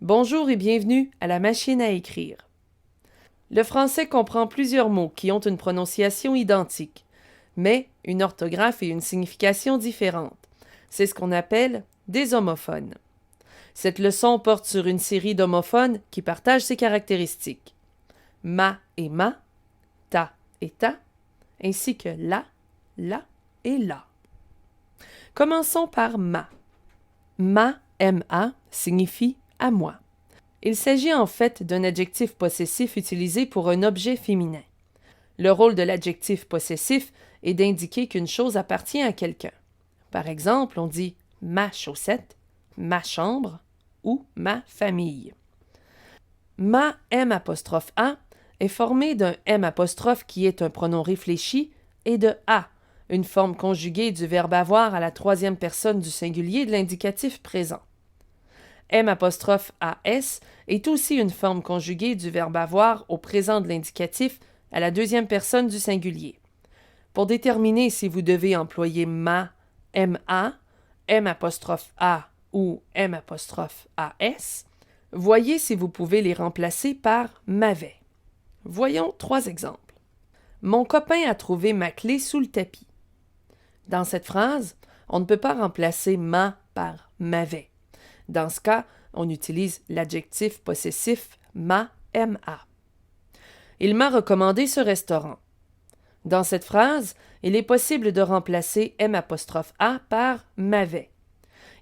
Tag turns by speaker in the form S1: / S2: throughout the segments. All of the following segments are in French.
S1: Bonjour et bienvenue à la machine à écrire. Le français comprend plusieurs mots qui ont une prononciation identique, mais une orthographe et une signification différentes. C'est ce qu'on appelle des homophones. Cette leçon porte sur une série d'homophones qui partagent ces caractéristiques. Ma et ma, ta et ta, ainsi que la et la. Commençons par ma. Ma, M-A, signifie à moi. Il s'agit en fait d'un adjectif possessif utilisé pour un objet féminin. Le rôle de l'adjectif possessif est d'indiquer qu'une chose appartient à quelqu'un. Par exemple, on dit ma chaussette, ma chambre ou ma famille. Ma M'(A) est formé d'un M' qui est un pronom réfléchi et de A, une forme conjuguée du verbe avoir à la troisième personne du singulier de l'indicatif présent. M'(AS) est aussi une forme conjuguée du verbe avoir au présent de l'indicatif à la deuxième personne du singulier. Pour déterminer si vous devez employer ma, MA, M'(A) ou M'(AS, voyez si vous pouvez les remplacer par m'avait. Voyons 3 exemples. Mon copain a trouvé ma clé sous le tapis. Dans cette phrase, on ne peut pas remplacer ma par m'avait. Dans ce cas, on utilise l'adjectif possessif ma. Il m'a recommandé ce restaurant. Dans cette phrase, il est possible de remplacer M'(A) par m'avait.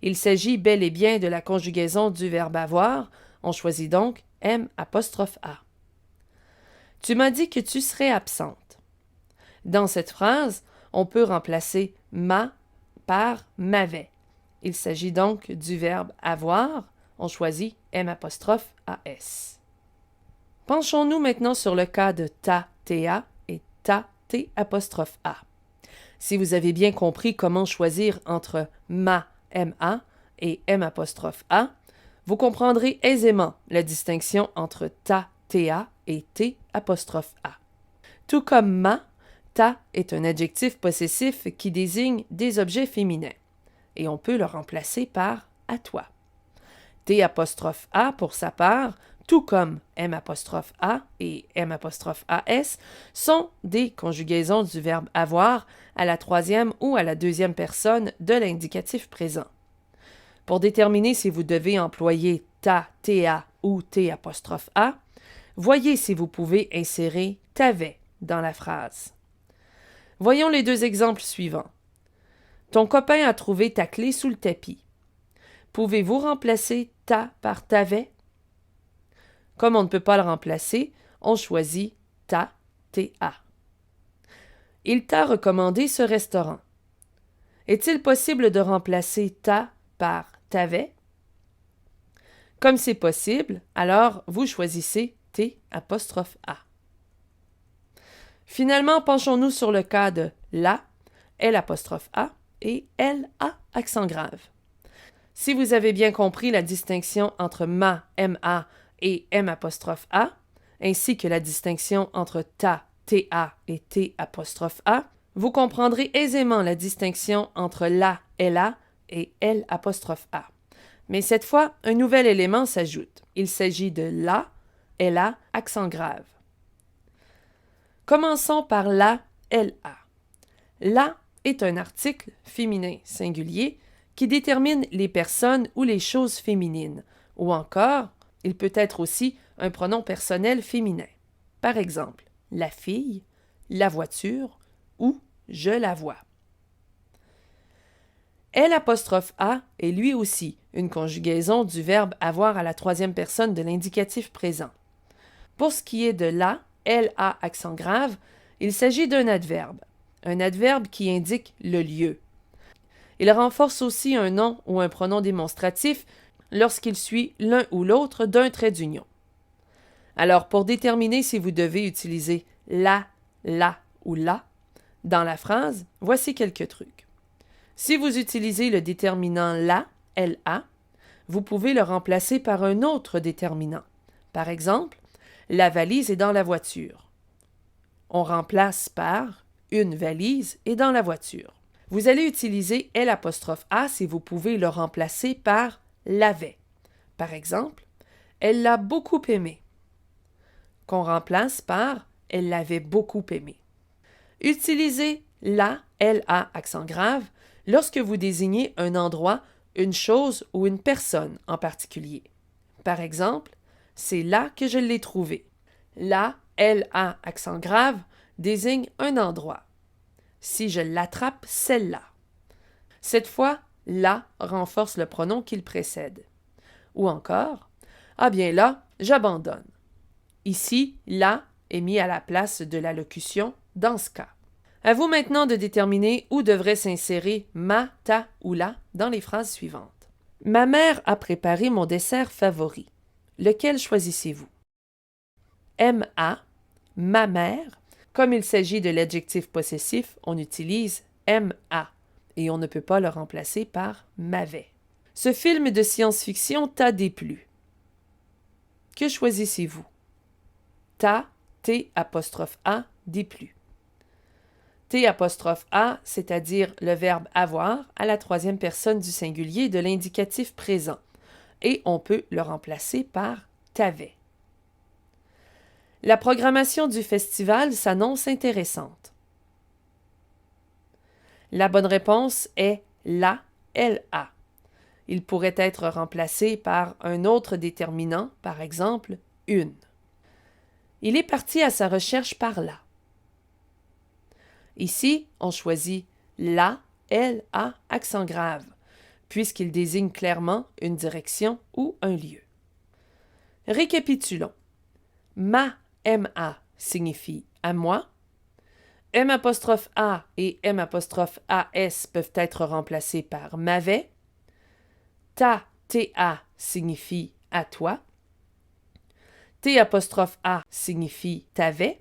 S1: Il s'agit bel et bien de la conjugaison du verbe avoir. On choisit donc M'(A). Tu m'as dit que tu serais absente. Dans cette phrase, on peut remplacer ma par m'avait. Il s'agit donc du verbe avoir. On choisit M'(AS). Penchons-nous maintenant sur le cas de ta, TA et ta, T'(A). Si vous avez bien compris comment choisir entre ma, MA et M'(A), vous comprendrez aisément la distinction entre ta, TA et T'(A). Tout comme ma, ta est un adjectif possessif qui désigne des objets féminins, et on peut le remplacer par à toi. T'(A) pour sa part, tout comme M'(A) et M'(AS, sont des conjugaisons du verbe avoir à la troisième ou à la deuxième personne de l'indicatif présent. Pour déterminer si vous devez employer ta, TA ou T'(A), voyez si vous pouvez insérer t'avais dans la phrase. Voyons les 2 exemples suivants. Ton copain a trouvé ta clé sous le tapis. Pouvez-vous remplacer ta par t'avais? Comme on ne peut pas le remplacer, on choisit ta, TA. Il t'a recommandé ce restaurant. Est-il possible de remplacer ta par t'avais? Comme c'est possible, alors vous choisissez T'(A). Finalement, penchons-nous sur le cas de la, L'A et LA accent grave. Si vous avez bien compris la distinction entre ma, MA et M'(A), ainsi que la distinction entre ta, TA et T'(A), vous comprendrez aisément la distinction entre la, LA et L'A'. Mais cette fois, un nouvel élément s'ajoute. Il s'agit de la, LA accent grave. Commençons par la, LA. La est un article féminin singulier qui détermine les personnes ou les choses féminines, ou encore, il peut être aussi un pronom personnel féminin. Par exemple, la fille, la voiture ou je la vois. L'A' est lui aussi une conjugaison du verbe avoir à la troisième personne de l'indicatif présent. Pour ce qui est de la, LA accent grave, il s'agit d'un adverbe. Un adverbe qui indique le lieu. Il renforce aussi un nom ou un pronom démonstratif lorsqu'il suit l'un ou l'autre d'un trait d'union. Alors, pour déterminer si vous devez utiliser la ou la dans la phrase, voici quelques trucs. Si vous utilisez le déterminant la, LA, vous pouvez le remplacer par un autre déterminant. Par exemple, la valise est dans la voiture. On remplace par une valise est dans la voiture. Vous allez utiliser L'A si vous pouvez le remplacer par l'avait. Par exemple, Elle l'a beaucoup aimé, qu'on remplace par elle l'avait beaucoup aimé. Utilisez la, LA accent grave lorsque vous désignez un endroit, une chose ou une personne en particulier. Par exemple, c'est là que je l'ai trouvé. La, LA accent grave désigne un endroit. Si je l'attrape, celle-là. Cette fois, la renforce le pronom qui le précède. Ou encore, ah bien là, j'abandonne. Ici, la est mis à la place de la locution dans ce cas. À vous maintenant de déterminer où devrait s'insérer ma, ta ou la dans les phrases suivantes. Ma mère a préparé mon dessert favori. Lequel choisissez-vous? M-A, ma mère. Comme il s'agit de l'adjectif possessif, on utilise M-A et on ne peut pas le remplacer par m'avait. Ce film de science-fiction t'a déplu. Que choisissez-vous? T'a, T'-A, déplu. T'-A, c'est-à-dire le verbe avoir à la troisième personne du singulier de l'indicatif présent, et on peut le remplacer par t'avais. La programmation du festival s'annonce intéressante. La bonne réponse est la, LA. Il pourrait être remplacé par un autre déterminant, par exemple, une. Il est parti à sa recherche par là. Ici, on choisit la, LA, accent grave, puisqu'il désigne clairement une direction ou un lieu. Récapitulons. Ma, MA, signifie à moi. M''A et M''AS peuvent être remplacés par m'avait. Ta, TA signifie à toi. T''A signifie t'avais.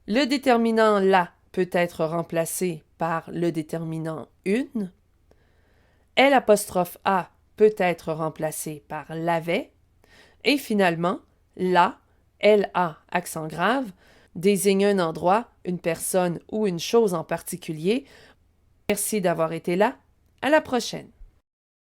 S1: Le déterminant la peut être remplacé par le déterminant une. L'A peut être remplacé par l'avait. Et finalement, la, LA, accent grave, désigne un endroit, une personne ou une chose en particulier. Merci d'avoir été là. À la prochaine.